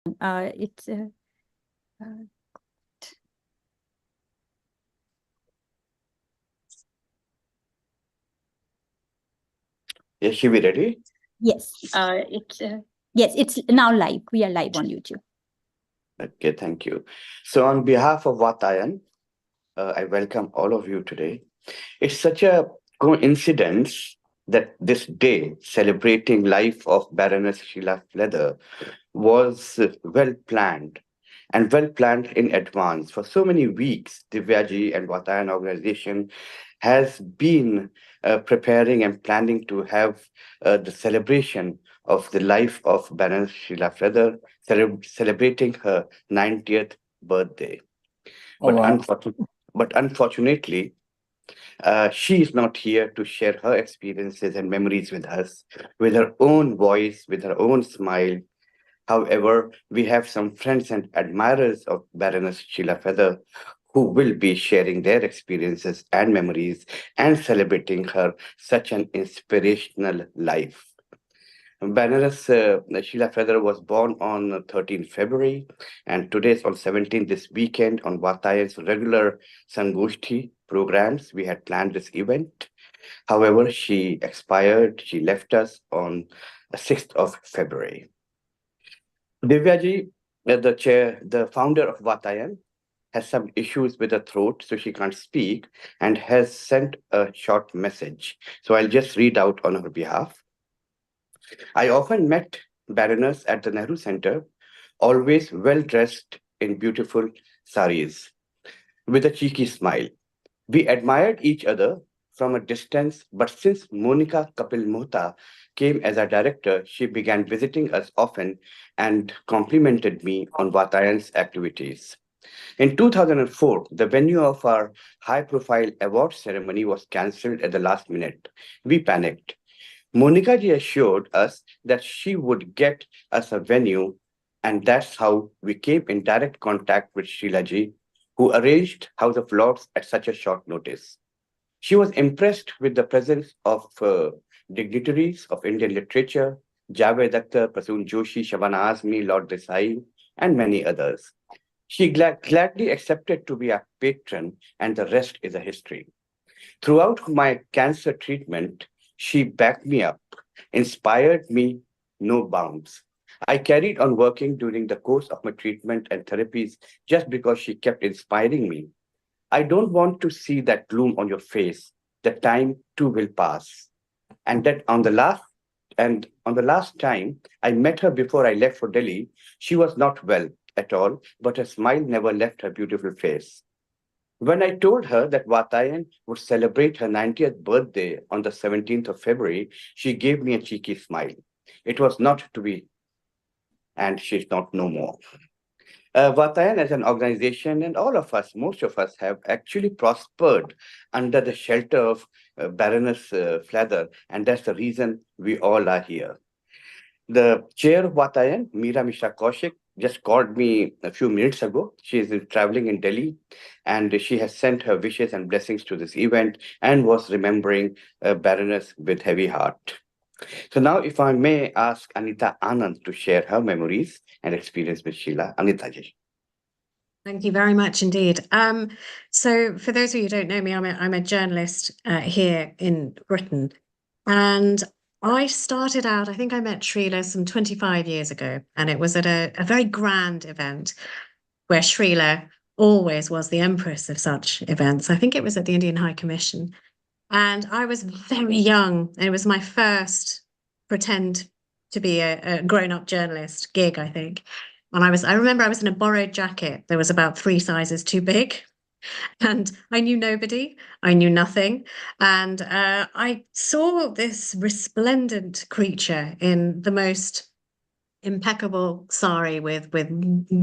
It's uh, Is she be ready? yes. Yes. It's now live. We are live on YouTube. Okay, thank you. So, on behalf of Vatayan, I welcome all of you today. It's such a coincidence that this day celebrating life of Baroness Sheila Flather was well planned and well planned in advance. For so many weeks, Divyaji and Vatayan organization has been preparing and planning to have the celebration of the life of Baroness Sheila Flather, celebrating her 90th birthday. Oh, But, wow. unfortunately, she is not here to share her experiences and memories with us, with her own voice, with her own smile. However, we have some friends and admirers of Baroness Sheila Feather who will be sharing their experiences and memories and celebrating her such an inspirational life. Baroness Sheila Feather was born on 13 February, and today's on 17th this weekend on Vatayan's regular Sanghosthi programs. We had planned this event. However, she expired, she left us on the 6th of February. Divyaji, the founder of Vatayan, has some issues with her throat, so she can't speak and has sent a short message. So I'll just read out on her behalf. I often met Baroness at the Nehru Center, always well dressed in beautiful saris, with a cheeky smile. We admired each other from a distance, but since Monica Kapil Mohta came as our director, she began visiting us often and complimented me on Vatayan's activities. In 2004, the venue of our high profile award ceremony was cancelled at the last minute. We panicked. Monica ji assured us that she would get us a venue, and that's how we came in direct contact with Sheila ji, who arranged House of Lords at such a short notice. She was impressed with the presence of dignitaries of Indian literature, Javed Akhtar, Prasoon Joshi, Shabana Azmi, Lord Desai, and many others. She gladly accepted to be a patron, and the rest is a history. Throughout my cancer treatment, she backed me up, inspired me no bounds. I carried on working during the course of my treatment and therapies just because she kept inspiring me. I don't want to see that gloom on your face. The time too will pass. And that on the last time I met her before I left for Delhi, she was not well at all, but her smile never left her beautiful face. When I told her that Vatayan would celebrate her 90th birthday on the 17th of February, she gave me a cheeky smile. It was not to be, and she's not no more. Vatayan as an organization and all of us, most of us have actually prospered under the shelter of Baroness Flather, and that's the reason we all are here. The chair of Vatayan, Meera Mishra Kaushik, just called me a few minutes ago. She is traveling in Delhi and she has sent her wishes and blessings to this event and was remembering Baroness with heavy heart. So now, if I may ask Anita Anand to share her memories and experience with Sheila. Anita ji. Thank you very much indeed. So for those of you who don't know me, I'm a journalist here in Britain. And I started out, I think I met Srila some 25 years ago, and it was at a very grand event where Srila always was the empress of such events. I think it was at the Indian High Commission. And I was very young, and it was my first pretend to be a grown-up journalist gig, I think. And I remember I was in a borrowed jacket that was about 3 sizes too big. And I knew nobody, I knew nothing. And I saw this resplendent creature in the most impeccable sari with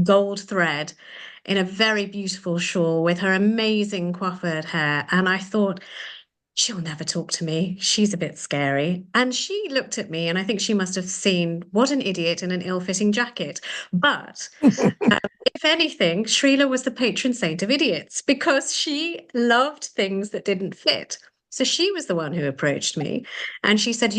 gold thread in a very beautiful shawl with her amazing coiffured hair. And I thought, she'll never talk to me. She's a bit scary. And she looked at me, and I think she must have seen what an idiot in an ill-fitting jacket. But if anything, Srila was the patron saint of idiots because she loved things that didn't fit. So she was the one who approached me, and she said,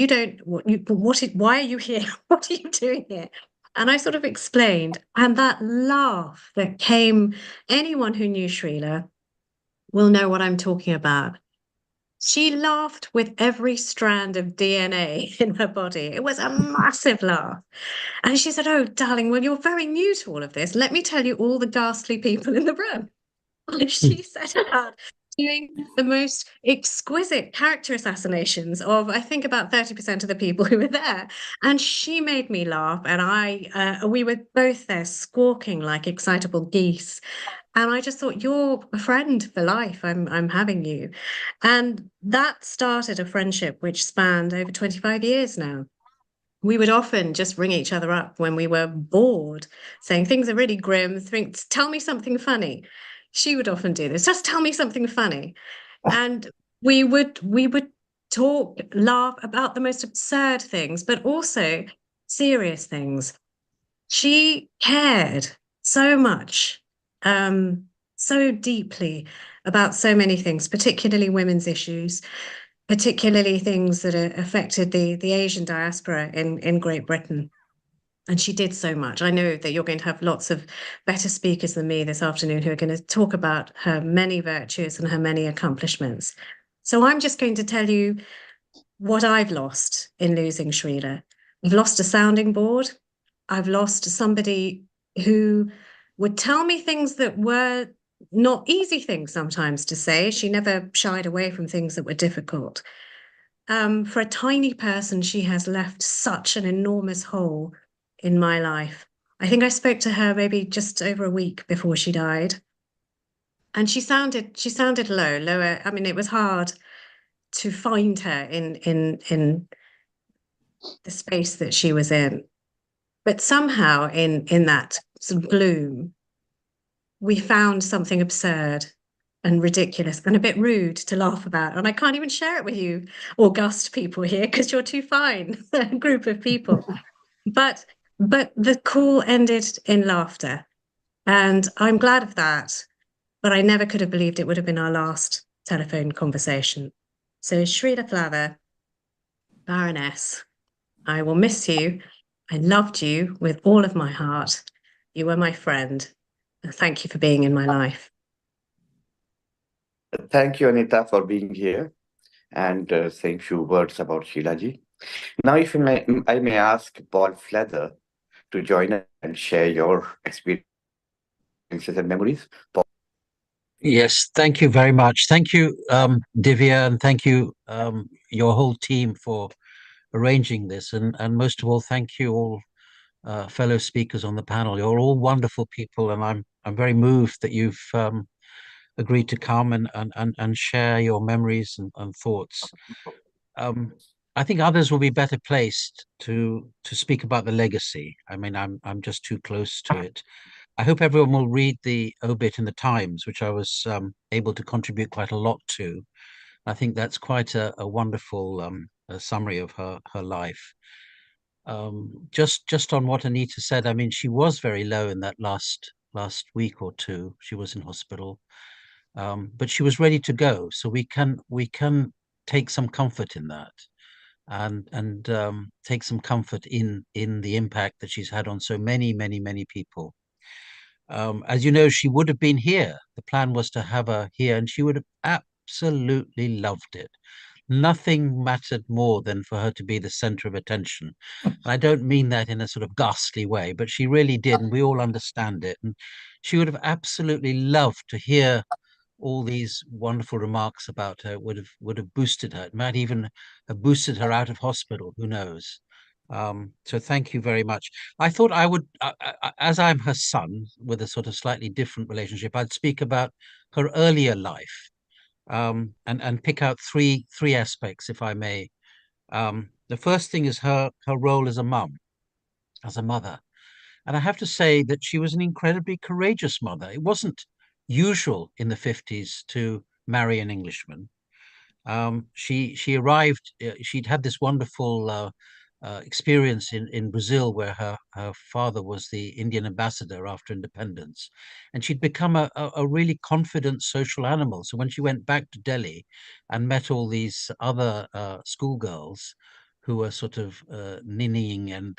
why are you here? What are you doing here? And I sort of explained, and that laugh that came, anyone who knew Srila will know what I'm talking about. She laughed with every strand of DNA in her body. It was a massive laugh. And she said, "Oh, darling, well, you're very new to all of this. Let me tell you all the ghastly people in the room." And she set about doing the most exquisite character assassinations of, I think, about 30% of the people who were there. And she made me laugh. And we were both there squawking like excitable geese. And I just thought, you're a friend for life. I'm having you. And that started a friendship which spanned over 25 years now. We would often just ring each other up when we were bored, saying things are really grim. Tell me something funny. She would often do this. Just tell me something funny, and we would talk, laugh about the most absurd things, but also serious things. She cared so much, so deeply about so many things, particularly women's issues, particularly things that affected the Asian diaspora in Great Britain. And she did so much. I know that you're going to have lots of better speakers than me this afternoon who are going to talk about her many virtues and her many accomplishments. So I'm just going to tell you what I've lost in losing Srila. I've lost a sounding board. I've lost somebody who would tell me things that were not easy things sometimes to say. She never shied away from things that were difficult. For a tiny person, she has left such an enormous hole in my life. I think I spoke to her maybe just over a week before she died. And she sounded lower. I mean, it was hard to find her in the space that she was in. But somehow in that sort of gloom, we found something absurd and ridiculous and a bit rude to laugh about. And I can't even share it with you, august people here, because you're too fine, a group of people. But the call ended in laughter. And I'm glad of that. But I never could have believed it would have been our last telephone conversation. So Srila Flather, Baroness, I will miss you. I loved you with all of my heart. You were my friend. And thank you for being in my life. Thank you, Anita, for being here and saying few words about Sheilaji. Now, if I may ask Paul Flather to join us and share your experiences and memories. Paul. Yes, thank you very much. Thank you, Divya, and thank you, your whole team for arranging this. And most of all, thank you all, fellow speakers on the panel. You're all wonderful people, and I'm very moved that you've agreed to come and share your memories and thoughts. I think others will be better placed to speak about the legacy. I mean, I'm just too close to it. I hope everyone will read the obit in the Times, which I was able to contribute quite a lot to. I think that's quite a wonderful summary of her life. Just on what Anita said, I mean, she was very low in that last week or two. She was in hospital, but she was ready to go. So we can take some comfort in that, and take some comfort in the impact that she's had on so many people. As you know, she would have been here. The plan was to have her here, and she would have absolutely loved it. Nothing mattered more than for her to be the center of attention. And I don't mean that in a sort of ghastly way, but she really did, and we all understand it. And she would have absolutely loved to hear all these wonderful remarks about her. Would have boosted her. It might even have boosted her out of hospital. Who knows? So thank you very much. I thought I would, as I'm her son with a sort of slightly different relationship, I'd speak about her earlier life, and pick out three aspects, if I may. The first thing is her role as a mum, as a mother. And I have to say that she was an incredibly courageous mother. It wasn't usual in the 50s to marry an Englishman. She arrived, she'd had this wonderful experience in Brazil, where her father was the Indian ambassador after independence, and she'd become a really confident social animal. So when she went back to Delhi and met all these other schoolgirls who were sort of ninnying and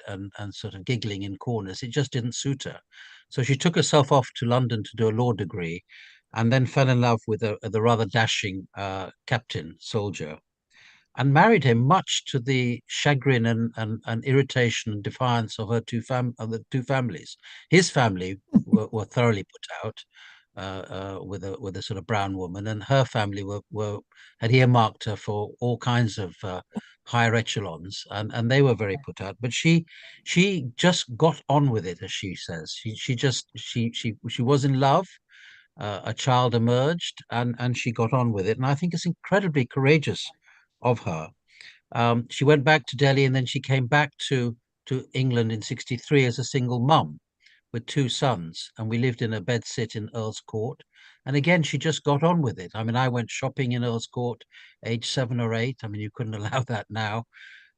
sort of giggling in corners. It just didn't suit her. So she took herself off to London to do a law degree, and then fell in love with the rather dashing captain soldier, and married him, much to the chagrin and irritation and defiance of the two families. His family were thoroughly put out with a sort of brown woman, and her family had earmarked her for all kinds of higher echelons, and they were very put out. But she just got on with it, as she says. She was in love. A child emerged, and she got on with it, and I think it's incredibly courageous of her. She went back to Delhi, and then she came back to England in '63 as a single mum with two sons, and we lived in a bedsit in Earl's Court. And again, she just got on with it. I mean, I went shopping in Earl's Court, age 7 or 8. I mean, you couldn't allow that now.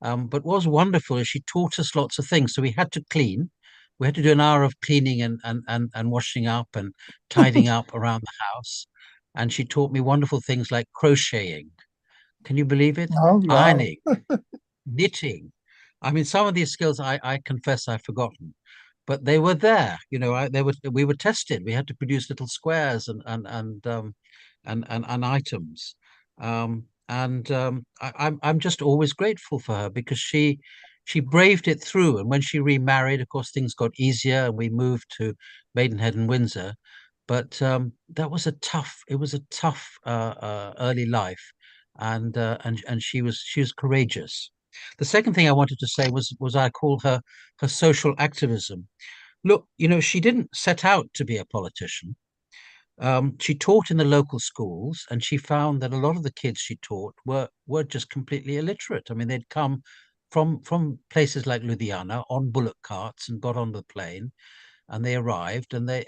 But what was wonderful is she taught us lots of things. So we had to clean. We had to do an hour of cleaning and washing up and tidying up around the house. And she taught me wonderful things like crocheting. Can you believe it? Oh, wow. Ironing, knitting. I mean, some of these skills I confess I've forgotten, but they were there. You know, we were tested. We had to produce little squares and items. I'm just always grateful for her, because she braved it through. And when she remarried, of course, things got easier, and we moved to Maidenhead and Windsor. But that was it was a tough early life, and she was courageous. The second thing I wanted to say was I call her social activism. Look, you know, she didn't set out to be a politician. She taught in the local schools, and she found that a lot of the kids she taught were just completely illiterate. I mean, they'd come from places like Ludhiana on bullock carts and got on the plane, and they arrived, and they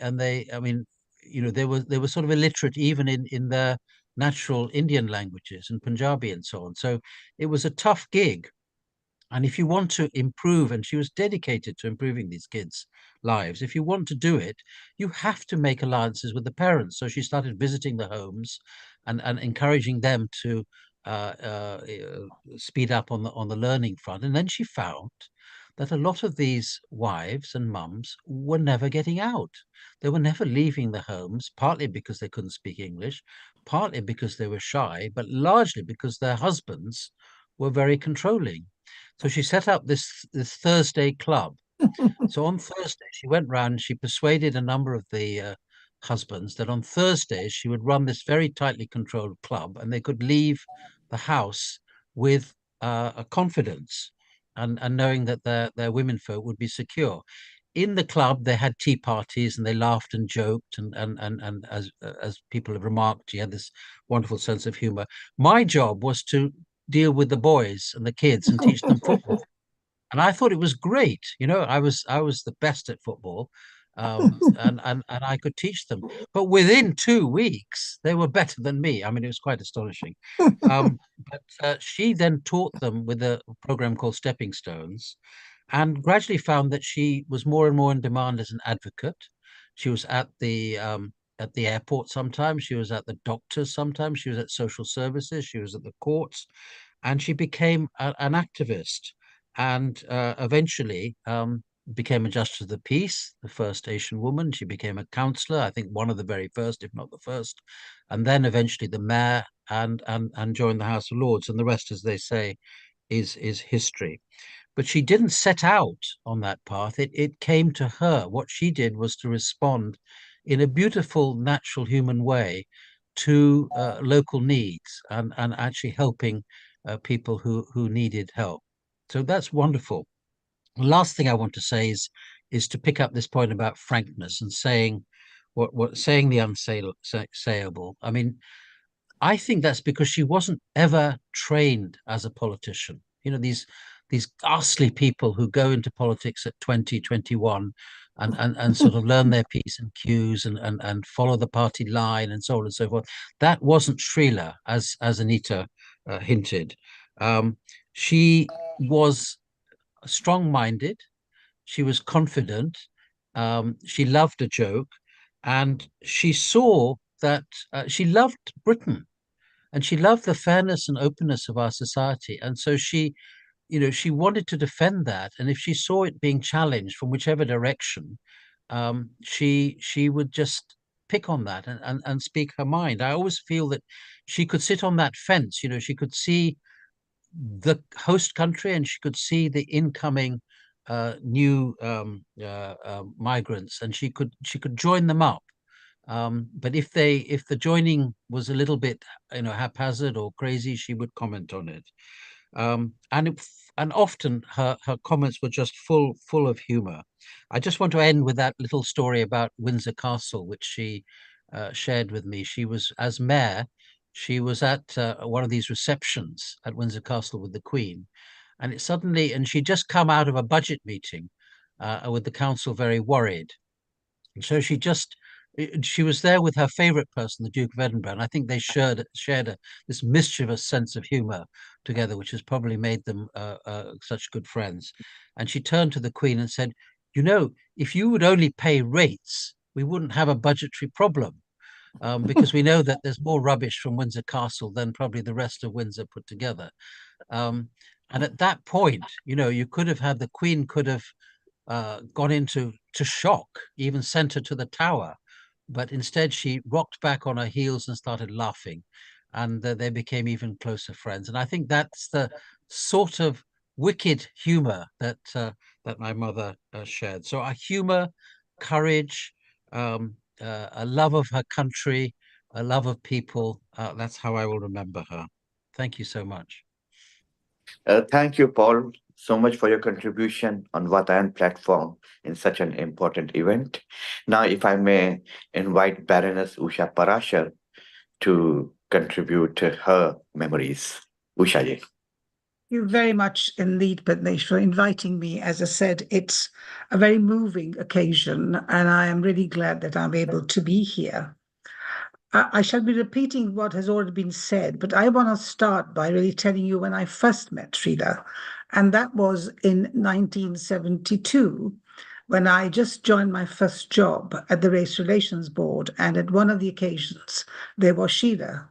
I mean, you know, they were sort of illiterate even in their natural Indian languages and Punjabi and so on. So it was a tough gig. And if you want to improve, and she was dedicated to improving these kids' lives, if you want to do it, you have to make alliances with the parents. So she started visiting the homes and encouraging them to speed up on the learning front. And then she found that a lot of these wives and mums were never getting out. They were never leaving the homes, partly because they couldn't speak English, partly because they were shy, but largely because their husbands were very controlling. So she set up this Thursday club. So on Thursday, she went round and she persuaded a number of the husbands that on Thursdays she would run this very tightly controlled club, and they could leave the house with a confidence, and knowing that their womenfolk would be secure. In the club, they had tea parties, and they laughed and joked, and as people have remarked, she had this wonderful sense of humor. My job was to deal with the boys and the kids and teach them football. And I thought it was great. You know, I was the best at football, and I could teach them. But within 2 weeks, they were better than me. I mean, it was quite astonishing. But she then taught them with a program called Stepping Stones, and gradually found that she was more and more in demand as an advocate. She was at the airport sometimes. She was at the doctors sometimes. She was at social services. She was at the courts, and she became an activist, and eventually became a justice of the peace, the first Asian woman. She became a councillor, I think one of the very first, if not the first, and then eventually the mayor, and joined the House of Lords. And the rest, as they say, is history. But she didn't set out on that path. It came to her. What she did was to respond in a beautiful, natural, human way to local needs, and actually helping people who needed help. So that's wonderful. The last thing I want to say is to pick up this point about frankness and saying saying the unsayable. I mean, I think that's because she wasn't ever trained as a politician. You know, these ghastly people who go into politics at 20, 21, and sort of learn their P's and Q's, and follow the party line and so on and so forth. That wasn't Srila, as Anita hinted. She was strong-minded. She was confident. She loved a joke, and she saw that she loved Britain, and she loved the fairness and openness of our society. And so she she wanted to defend that, and if she saw it being challenged from whichever direction, she would just pick on that and speak her mind. I always feel that she could sit on that fence. She could see the host country and she could see the incoming new migrants, and she could join them up. But if the joining was a little bit haphazard or crazy, she would comment on it. And often her comments were just full of humor. I just want to end with that little story about Windsor Castle, which she shared with me. She was, as mayor, she was at one of these receptions at Windsor Castle with the Queen, and she'd just come out of a budget meeting with the council, very worried. And so she was there with her favorite person, the Duke of Edinburgh, and I think they shared this mischievous sense of humor together, which has probably made them such good friends. And she turned to the Queen and said, if you would only pay rates, we wouldn't have a budgetary problem. Because we know that there's more rubbish from Windsor Castle than probably the rest of Windsor put together. And at that point, you could have had the Queen could have gone into shock, even sent her to the Tower. But instead, she rocked back on her heels and started laughing, and they became even closer friends. And I think that's the sort of wicked humor that my mother shared. So a humor, courage, a love of her country, a love of people. That's how I will remember her. Thank you so much. Thank you, Paul, so much for your contribution on Vatayan platform in such an important event. Now, if I may invite Baroness Usha Parashar to contribute her memories. Usha ji. Thank you very much indeed, Padnesh, for inviting me. As I said, it's a very moving occasion, and I am really glad that I'm able to be here. I shall be repeating what has already been said, but I want to start by really telling you when I first met Srila, and that was in 1972, when I just joined my first job at the Race Relations Board, and at one of the occasions, there was Sheila.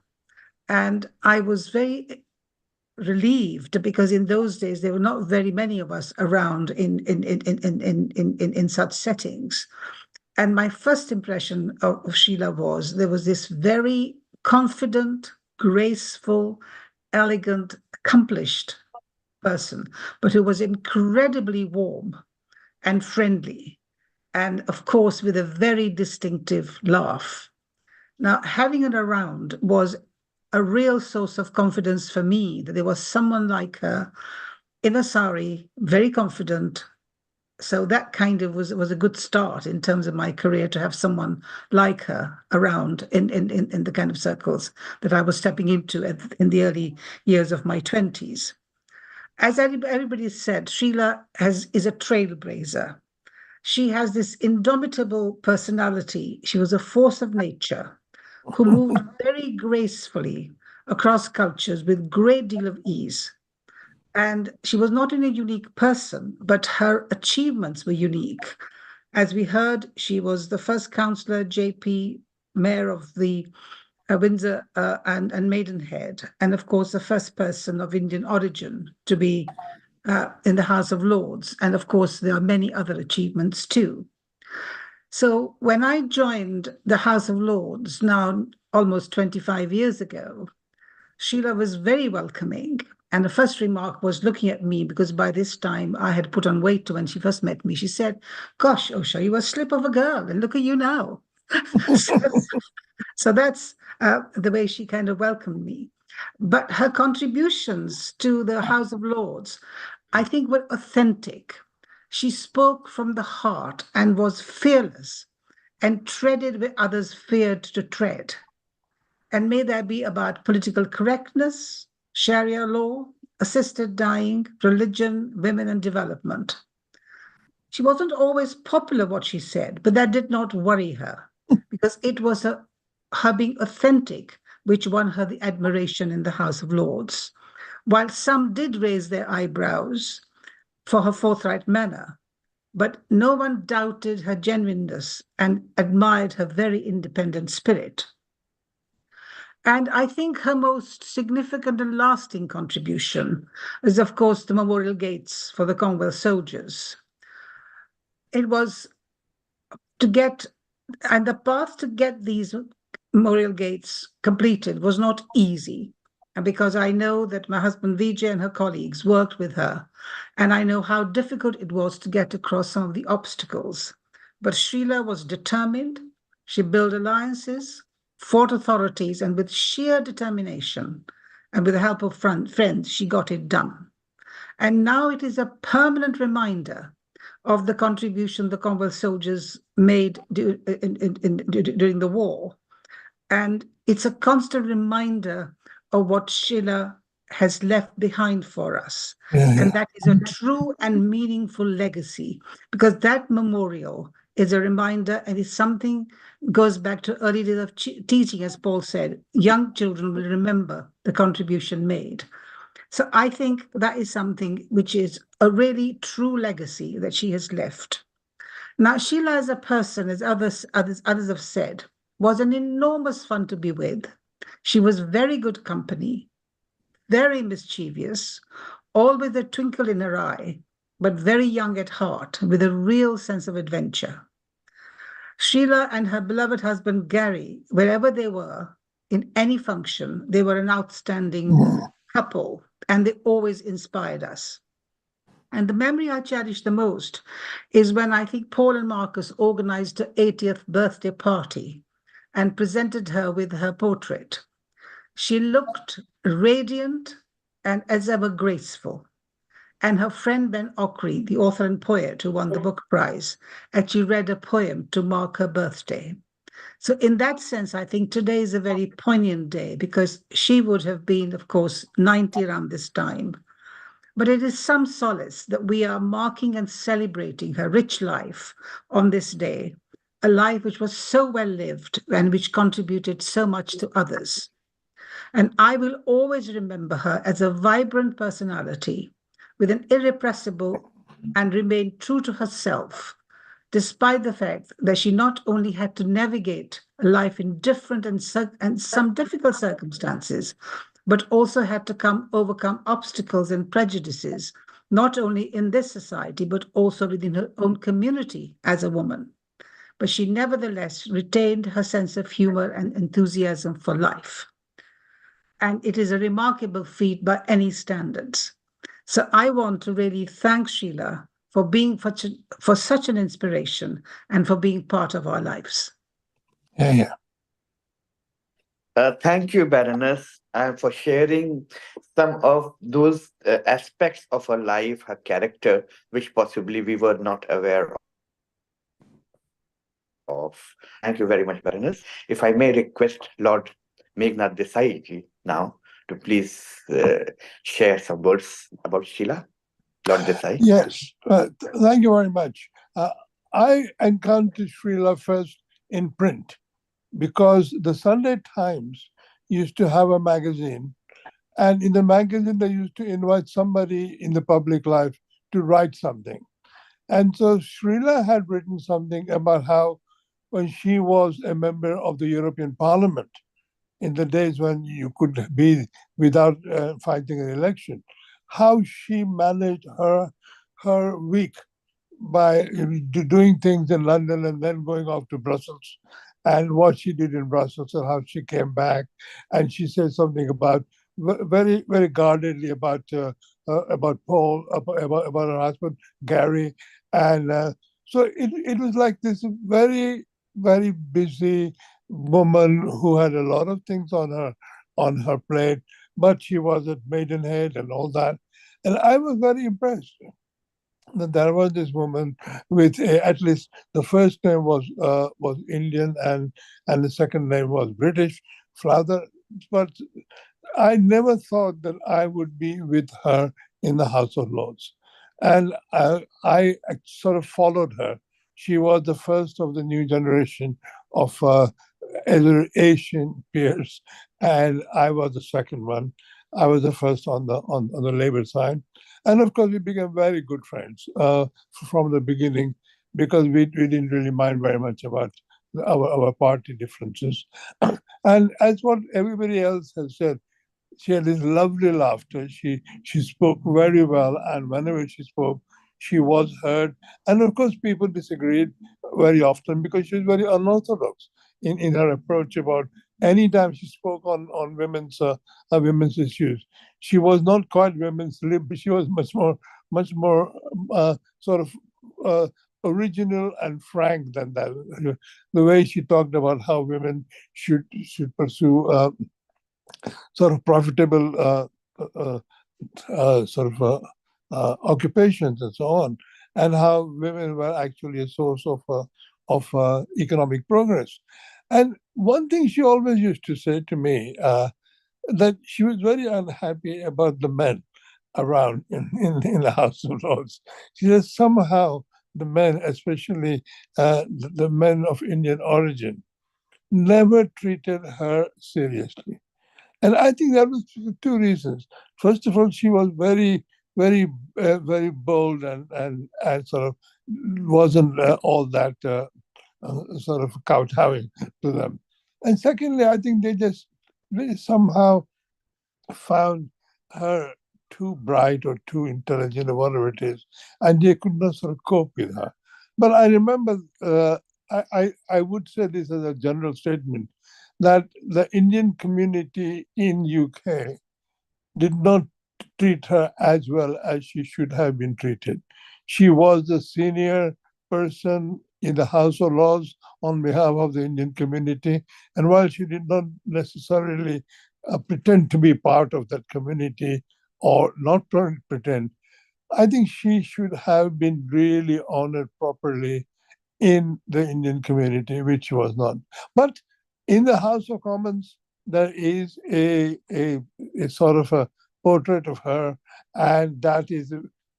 And I was very relieved because in those days, there were not very many of us around in such settings. And my first impression of Sheila was there was this very confident, graceful, elegant, accomplished person, but who was incredibly warm and friendly, and of course, with a very distinctive laugh. Now, having her around was a real source of confidence for me, that there was someone like her in a sari, very confident. So that kind of was a good start in terms of my career, to have someone like her around in the kind of circles that I was stepping into in the early years of my 20s. As everybody said, Sheila is a trailblazer. She has this indomitable personality. She was a force of nature who moved very gracefully across cultures with great deal of ease. And she was not only a unique person, but her achievements were unique. As we heard, she was the first councillor, JP, mayor of the Windsor and Maidenhead, and of course, the first person of Indian origin to be in the House of Lords. And of course, there are many other achievements too. So when I joined the House of Lords, now almost 25 years ago, Sheila was very welcoming. And the first remark was looking at me, because by this time I had put on weight when she first met me. She said, "Gosh, Usha, you were a slip of a girl, and look at you now." So that's the way she kind of welcomed me. But her contributions to the House of Lords, I think, were authentic. She spoke from the heart and was fearless and treaded where others feared to tread. And may that be about political correctness, Sharia law, assisted dying, religion, women, and development. She wasn't always popular, what she said, but that did not worry her, because it was her being authentic which won her the admiration in the House of Lords. While some did raise their eyebrows for her forthright manner, but no one doubted her genuineness and admired her very independent spirit. And I think her most significant and lasting contribution is, of course, the memorial gates for the Commonwealth soldiers. It was to get, and the path to get these memorial gates completed was not easy. And because I know that my husband Vijay and her colleagues worked with her, and I know how difficult it was to get across some of the obstacles. But Srila was determined. She built alliances, fought authorities, and with sheer determination and with the help of friends, she got it done. And now it is a permanent reminder of the contribution the Commonwealth soldiers made during the war. And it's a constant reminder of what Sheila has left behind for us. And that is a true and meaningful legacy, because that memorial is a reminder, and it's something goes back to early days of teaching, as Paul said. Young children will remember the contribution made. So I think that is something which is a really true legacy that she has left. Now, Sheila as a person, as others have said, was an enormous fun to be with. She was very good company, very mischievous, all with a twinkle in her eye, but very young at heart, with a real sense of adventure. Sheila and her beloved husband Gary, wherever they were, in any function, they were an outstanding couple, and they always inspired us. And the memory I cherish the most is when I think Paul and Marcus organized her 80th birthday party and presented her with her portrait. She looked radiant and as ever graceful. And her friend Ben Okri, the author and poet who won the book prize, actually read a poem to mark her birthday. So in that sense, I think today is a very poignant day, because she would have been, of course, 90 around this time. But it is some solace that we are marking and celebrating her rich life on this day, a life which was so well lived and which contributed so much to others. And I will always remember her as a vibrant personality with an irrepressible and remained true to herself, despite the fact that she not only had to navigate life in different and some difficult circumstances, but also had to overcome obstacles and prejudices, not only in this society, but also within her own community as a woman. But she nevertheless retained her sense of humor and enthusiasm for life. And it is a remarkable feat by any standards. So I want to really thank Sheila for being for such an inspiration and for being part of our lives. Thank you, Baroness, for sharing some of those aspects of her life, her character, which possibly we were not aware of. Thank you very much, Baroness. If I may request Lord Meghnad Desai now to please share some words about Sheila. Lord Desai. Yes, thank you very much. I encountered Sheila first in print, because the Sunday Times used to have a magazine, and in the magazine they used to invite somebody in the public life to write something. And so Sheila had written something about how when she was a member of the European Parliament, in the days when you could be without fighting an election, how she managed her week by doing things in London and then going off to Brussels, and what she did in Brussels and how she came back. And she said something about very, very guardedly about Paul, about her husband Gary, and so it was like this very, very busy woman who had a lot of things on her plate, but she was at Maidenhead and all that, and I was very impressed that there was this woman with at least the first name was Indian and the second name was British, Flather. But I never thought that I would be with her in the House of Lords, and I sort of followed her. She was the first of the new generation of Asian peers, and I was the second one. I was the first on the Labour side. And of course, we became very good friends from the beginning, because we didn't really mind very much about our party differences. And as what everybody else has said, she had this lovely laughter. She spoke very well, and whenever she spoke, she was heard. And of course, people disagreed very often because she was very unorthodox in her approach about any time she spoke on women's issues. She was not quite women's lib, but she was much more sort of original and frank than that. The way she talked about how women should pursue sort of profitable occupations and so on, and how women were actually a source of economic progress. And one thing she always used to say to me, that she was very unhappy about the men around in the House of Lords. She says somehow the men, especially the men of Indian origin, never treated her seriously. And I think that was for two reasons. First of all, she was very bold and sort of wasn't all that sort of kowtowing to them. And secondly, I think they somehow found her too bright or too intelligent or whatever it is, and they could not sort of cope with her. But I remember, I would say this as a general statement, that the Indian community in UK did not treat her as well as she should have been treated. She was the senior person in the House of Lords on behalf of the Indian community. And while she did not necessarily pretend to be part of that community or not pretend, I think she should have been really honored properly in the Indian community, which was not. But in the House of Commons, there is a sort of a portrait of her, and that is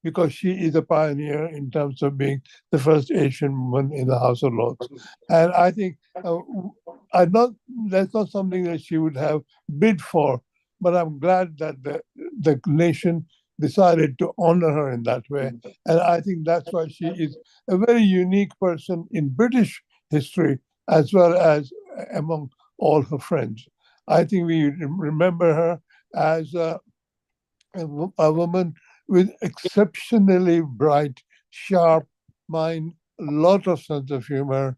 because she is a pioneer in terms of being the first Asian woman in the House of Lords. And I think that's not something that she would have bid for, but I'm glad that the nation decided to honor her in that way. And I think that's why she is a very unique person in British history as well as among all her friends. I think we remember her as a woman with exceptionally bright, sharp mind, a lot of sense of humor,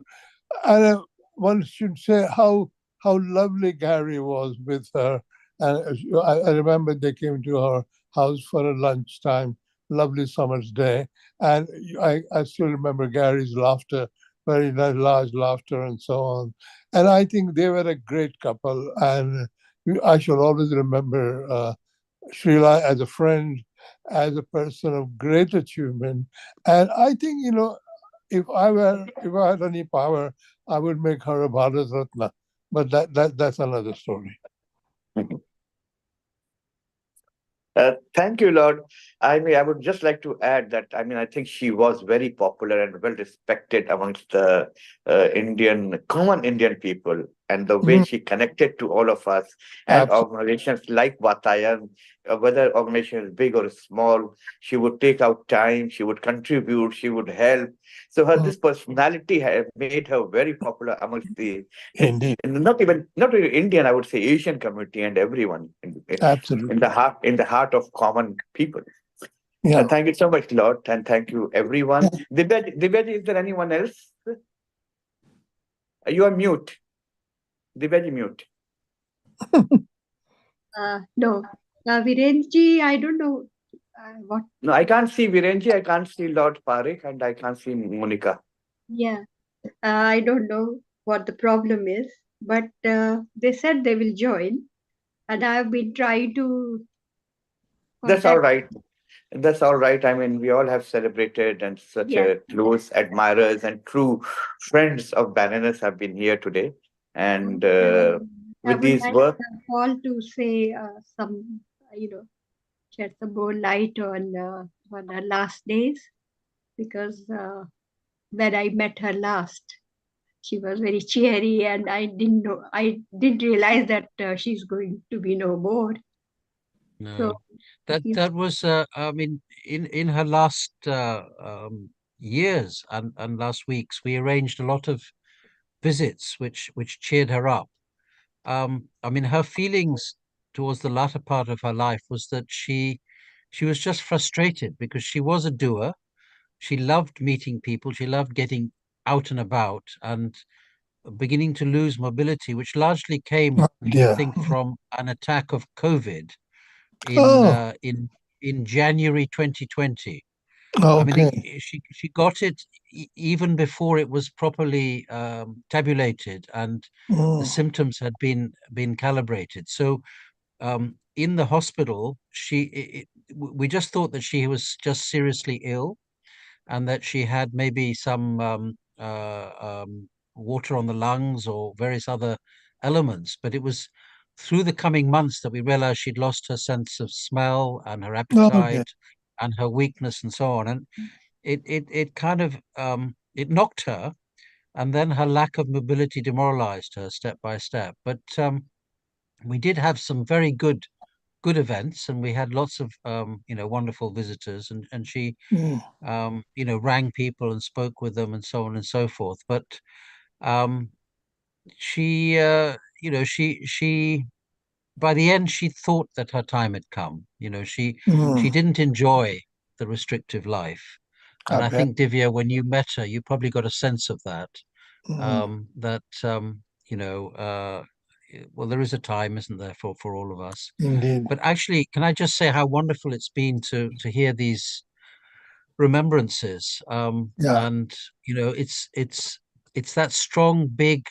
and one should say how lovely Gary was with her. And I remember they came to her house for a lunchtime, lovely summer's day, and I still remember Gary's laughter, very large laughter, and so on. And I think they were a great couple, and I shall always remember Srila as a friend, as a person of great achievement. And I think, if I had any power, I would make her a Bharat Ratna. But that's another story. Thank you, Lord. I would just like to add that, I think she was very popular and well respected amongst the common Indian people, and the way she connected to all of us and Absolutely. organizations like Vatayan, whether organization is big or small, she would take out time, she would contribute, she would help. So this personality made her very popular amongst the Indeed. not even Indian, I would say Asian community and everyone Absolutely. in the heart of common people. Yeah. Thank you so much, Lord, and thank you everyone. Divyaji, is there anyone else? You are mute. Divyaji, mute. No. Virenji, I don't know what. No, I can't see Virenji, I can't see Lord Parekh, and I can't see Monica. Yeah. I don't know what the problem is, but they said they will join, and I have been trying to That's all contact. right. That's all right. We all have celebrated, and such Yeah. a close admirers and true friends of Baroness have been here today. And I with would these like work, a call to say some, shed some more light on her last days, because when I met her last, she was very cheery, and I didn't realize that she's going to be no more. No, So that was in her last years and last weeks, we arranged a lot of visits which cheered her up. I mean, her feelings towards the latter part of her life was that she was just frustrated because she was a doer. She loved meeting people. She loved getting out and about and beginning to lose mobility, which largely came, Oh, I dear. think, from an attack of COVID in Oh, uh, in in January 2020. I mean, okay. she got it even before it was properly tabulated and the Mm, symptoms had been calibrated. So in the hospital, we just thought that she was just seriously ill and that she had maybe some water on the lungs or various other elements. But it was through the coming months that we realized she'd lost her sense of smell and her oh, dear. appetite and her weakness and so on. And it kind of it knocked her, and then her lack of mobility demoralized her step by step. But we did have some very good events, and we had lots of wonderful visitors, and she Mm, rang people and spoke with them and so on and so forth. But um, she, she by the end she thought that her time had come. She mm, didn't enjoy the restrictive life, I and I bet. think Divya, when you met her, you probably got a sense of that. Mm, That well, there is a time, isn't there, for all of us? indeed. But actually, can I just say how wonderful it's been to hear these remembrances? Yeah. And it's that strong, big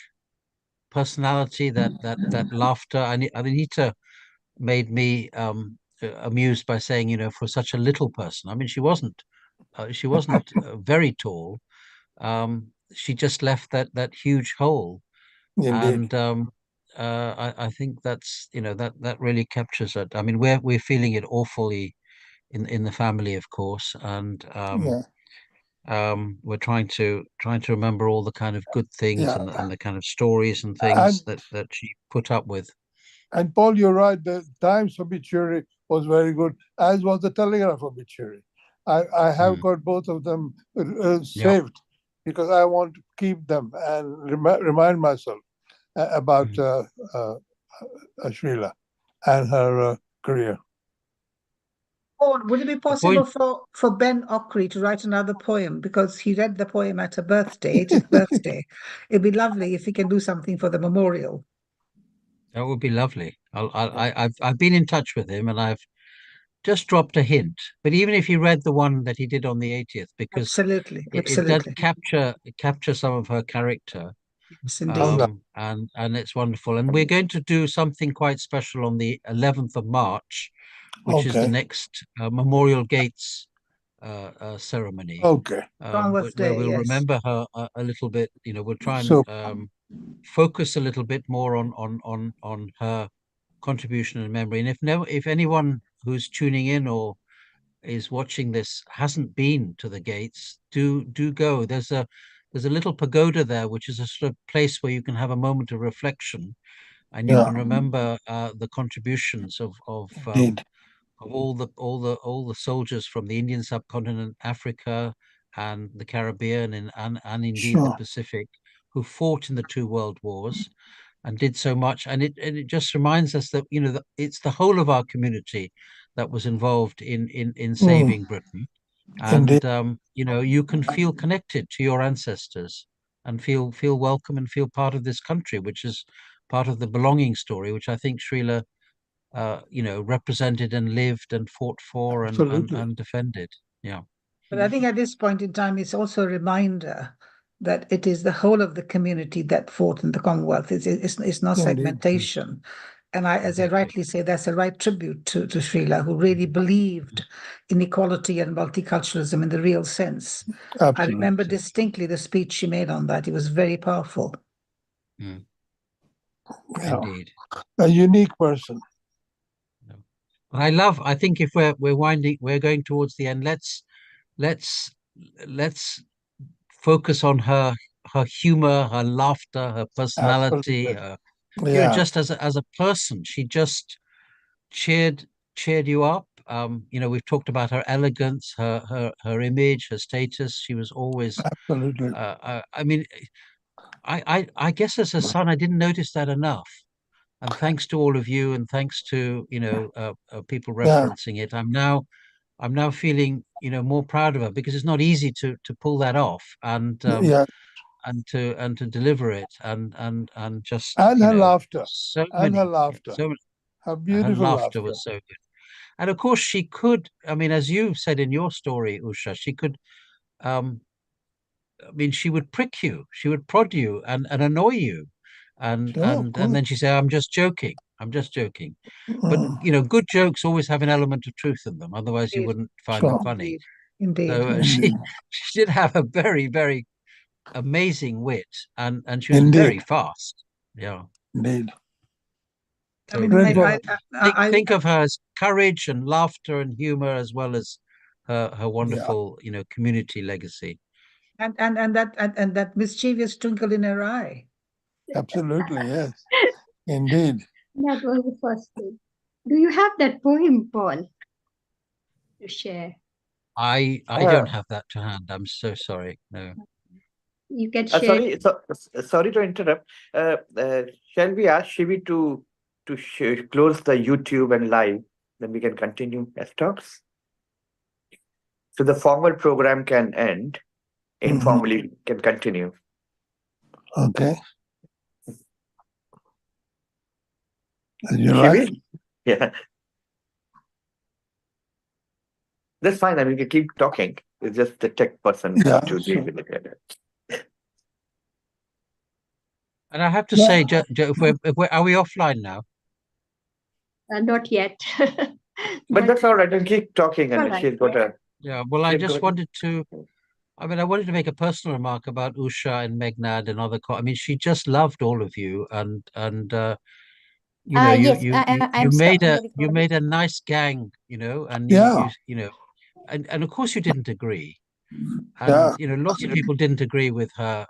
personality, that laughter. Anita made me amused by saying, for such a little person. I mean, she wasn't very tall. She just left that huge hole, Indeed. and I think that's that really captures it. I mean, we're feeling it awfully in the family, of course, and Yeah. we're trying to remember all the kind of good things Yeah. and the kind of stories and And things that she put up with. and Paul, you're right. The Times obituary was very good, as was the Telegraph obituary. I have Mm. got both of them Yeah. saved because I want to keep them and remind myself about Mm. Srila and her career. Or would it be The possible point, for Ben Ockery to write another poem because he read the poem at her birthday, 80th birthday? It'd be lovely if he can do something for the memorial. that would be lovely. I've been in touch with him and I've just dropped a hint. But even if you read the one that he did on the 80th, because Absolutely, it does absolutely. capture some of her character, Yes, indeed. and it's wonderful. And we're going to do something quite special on the 11th of March, which is the Okay. next Memorial Gates ceremony, Okay. Conworth where Day, we'll yes. remember her a little bit. We'll try and So focus a little bit more on her contribution and memory. And if anyone who's tuning in or is watching this hasn't been to the gates, do go. There's a little pagoda there, which is a sort of place where you can have a moment of reflection, and you yeah, can remember the contributions indeed. of all the soldiers from the Indian subcontinent, Africa, and the Caribbean, and indeed the Sure. Pacific, who fought in the two world wars and did so much. And it just reminds us that it's the whole of our community that was involved in Mm, saving Britain. indeed. And you can feel connected to your ancestors and feel welcome and feel part of this country, which is part of the belonging story, which I think Srila represented and lived and fought for and and, Absolutely. and defended. Yeah. But I think at this point in time, it's also a reminder that it is the whole of the community that fought in the Commonwealth. It's not Indeed. segmentation. And as I Exactly. rightly say, that's a right tribute to Srila, who really believed in equality and multiculturalism in the real sense. I Absolutely. remember distinctly the speech she made on that. It was very powerful. Mm, Yeah. indeed. A unique person. I think if we're going towards the end, let's let's focus on her humor, her laughter, her personality, Absolutely. Yeah. just as a person. She just cheered cheered you up. We've talked about her elegance, her image, her status. She was always Absolutely. I mean, I guess as a son, I didn't notice that enough. And thanks to all of you, and thanks to people referencing it, I'm now feeling more proud of her, because it's not easy to pull that off, and Yeah. to deliver it, and just And her laughter. so And her many laughter. so Her her beautiful laughter laughter. was so good. And of course she could, I mean, as you said in your story, Usha, she could I mean, she would prick you, she would prod you and annoy you, and Sure, of and then she'd say, I'm just joking, but course. good jokes always have an element of truth in them, otherwise you Indeed. wouldn't find them Sure. funny. Indeed. So Indeed. she did have a very, very amazing wit, and she was Indeed. very fast. Yeah. Indeed. So, I mean, Great I, work. think of her as courage and laughter and humor, as well as her wonderful, community legacy. and that mischievous twinkle in her eye. Absolutely, yes. Indeed. That was the first thing. Do you have that poem, Paul, to share? I don't have that to hand. I'm so sorry. No. You can share. Sorry to interrupt. Shall we ask Shivi to close the YouTube and live? Then we can continue as talks. So the formal program can end. Informally can continue. Okay. You like? Shivi? Yeah. That's fine. I mean, we can keep talking. It's just the tech person Yeah, to deal with it. And I have to Yeah. say, are we offline now? Not yet. But that's all right. I'll keep talking, and All right, she's got a. Yeah. Well, I she's just got- wanted to. I mean, I wanted to make a personal remark about Usha and Megnad and other. I mean, she just loved all of you, and Yes, you I'm made stopping a the recording. nice gang, and Yeah. and of course you didn't agree, Yeah. and lots of people didn't agree with her,